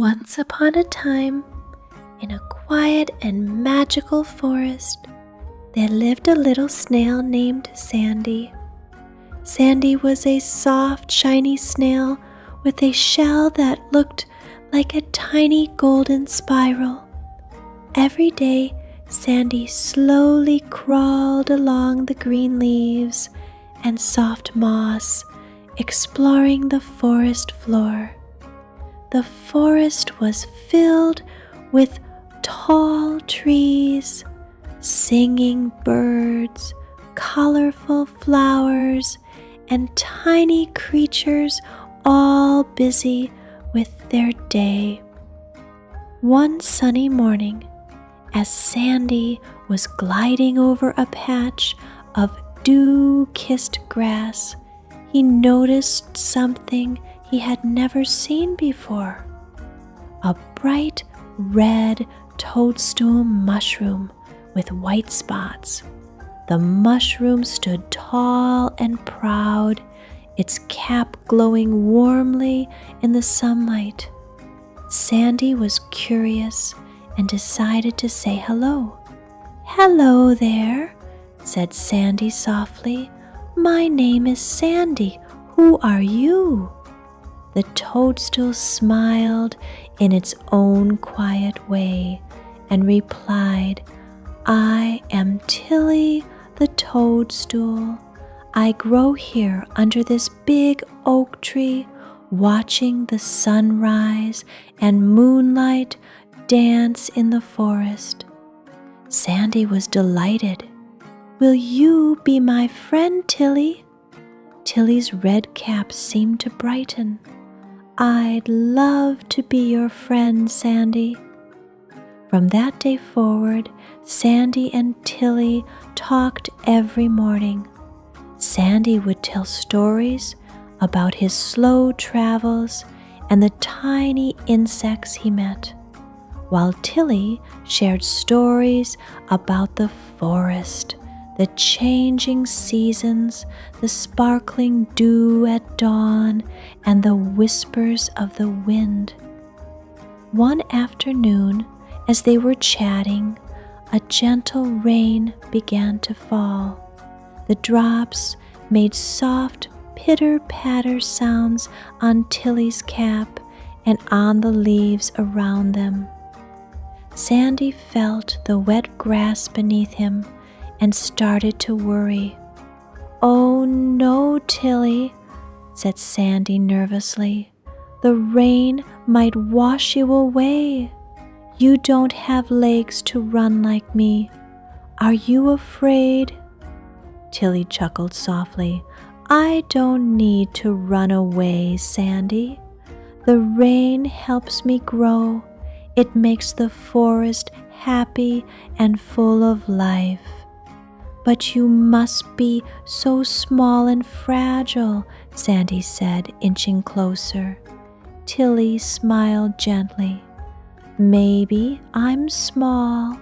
Once upon a time, in a quiet and magical forest, there lived a little snail named Sandy. Sandy was a soft, shiny snail with a shell that looked like a tiny golden spiral. Every day, Sandy slowly crawled along the green leaves and soft moss, exploring the forest floor. The forest was filled with tall trees, singing birds, colorful flowers, and tiny creatures all busy with their day. One sunny morning, as Sandy was gliding over a patch of dew-kissed grass, he noticed something he had never seen before: a bright red toadstool mushroom with white spots. The mushroom stood tall and proud, its cap glowing warmly in the sunlight. Sandy was curious and decided to say hello. "Hello there," said Sandy softly. "My name is Sandy. Who are you?" The toadstool smiled in its own quiet way and replied, "I am Tilly the toadstool. I grow here under this big oak tree, watching the sunrise and moonlight dance in the forest." Sandy was delighted. "Will you be my friend, Tilly?" Tilly's red cap seemed to brighten. "I'd love to be your friend, Sandy." From that day forward, Sandy and Tilly talked every morning. Sandy would tell stories about his slow travels and the tiny insects he met, while Tilly shared stories about the forest, the changing seasons, the sparkling dew at dawn, and the whispers of the wind. One afternoon, as they were chatting, a gentle rain began to fall. The drops made soft pitter-patter sounds on Tilly's cap and on the leaves around them. Sandy felt the wet grass beneath him and started to worry. "Oh no, Tilly," said Sandy nervously. "The rain might wash you away. You don't have legs to run like me. Are you afraid?" Tilly chuckled softly. "I don't need to run away, Sandy. The rain helps me grow. It makes the forest happy and full of life. But you must be so small and fragile," Sandy said, inching closer. Tilly smiled gently. "Maybe I'm small,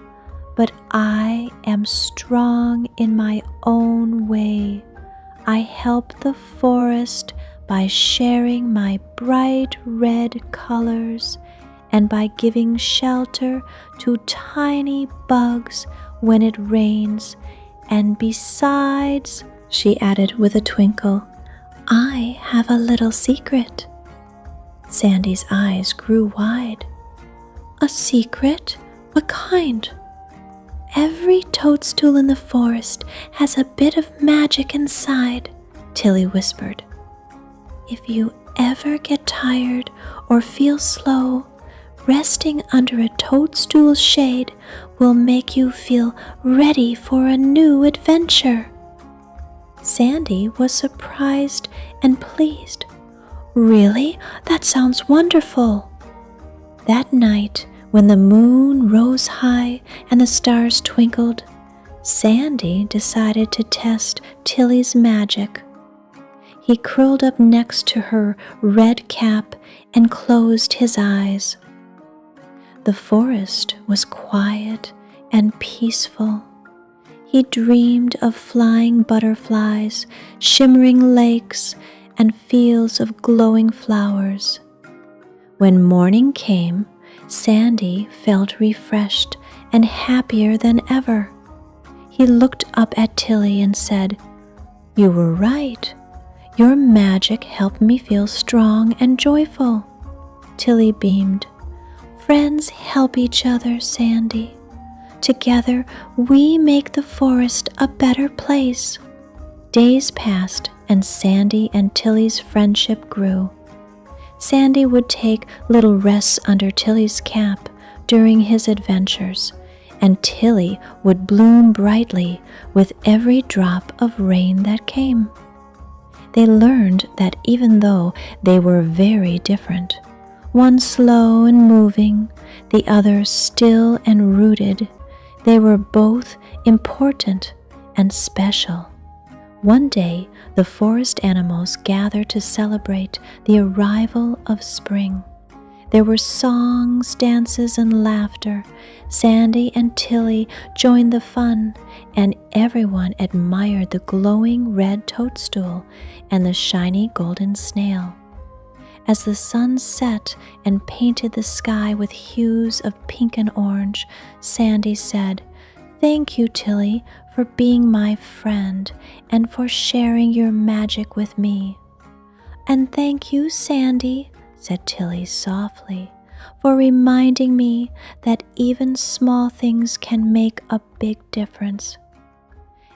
but I am strong in my own way. I help the forest by sharing my bright red colors and by giving shelter to tiny bugs when it rains. And besides," she added with a twinkle, "I have a little secret." Sandy's eyes grew wide. "A secret? What kind?" "Every toadstool in the forest has a bit of magic inside," Tilly whispered. "If you ever get tired or feel slow, resting under a toadstool's shade will make you feel ready for a new adventure." Sandy was surprised and pleased. "Really? That sounds wonderful." That night, when the moon rose high and the stars twinkled, Sandy decided to test Tilly's magic. He curled up next to her red cap and closed his eyes. The forest was quiet and peaceful. He dreamed of flying butterflies, shimmering lakes, and fields of glowing flowers. When morning came, Sandy felt refreshed and happier than ever. He looked up at Tilly and said, "You were right. Your magic helped me feel strong and joyful." Tilly beamed. "Friends help each other, Sandy. Together we make the forest a better place." Days passed and Sandy and Tilly's friendship grew. Sandy would take little rests under Tilly's cap during his adventures, and Tilly would bloom brightly with every drop of rain that came. They learned that even though they were very different, one slow and moving, the other still and rooted, they were both important and special. One day, the forest animals gathered to celebrate the arrival of spring. There were songs, dances, and laughter. Sandy and Tilly joined the fun, and everyone admired the glowing red toadstool and the shiny golden snail. As the sun set and painted the sky with hues of pink and orange, Sandy said, "Thank you, Tilly, for being my friend and for sharing your magic with me." "And thank you, Sandy," said Tilly softly, "for reminding me that even small things can make a big difference."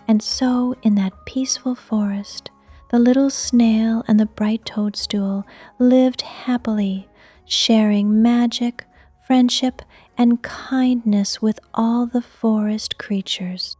And so, in that peaceful forest, the little snail and the bright toadstool lived happily, sharing magic, friendship, and kindness with all the forest creatures.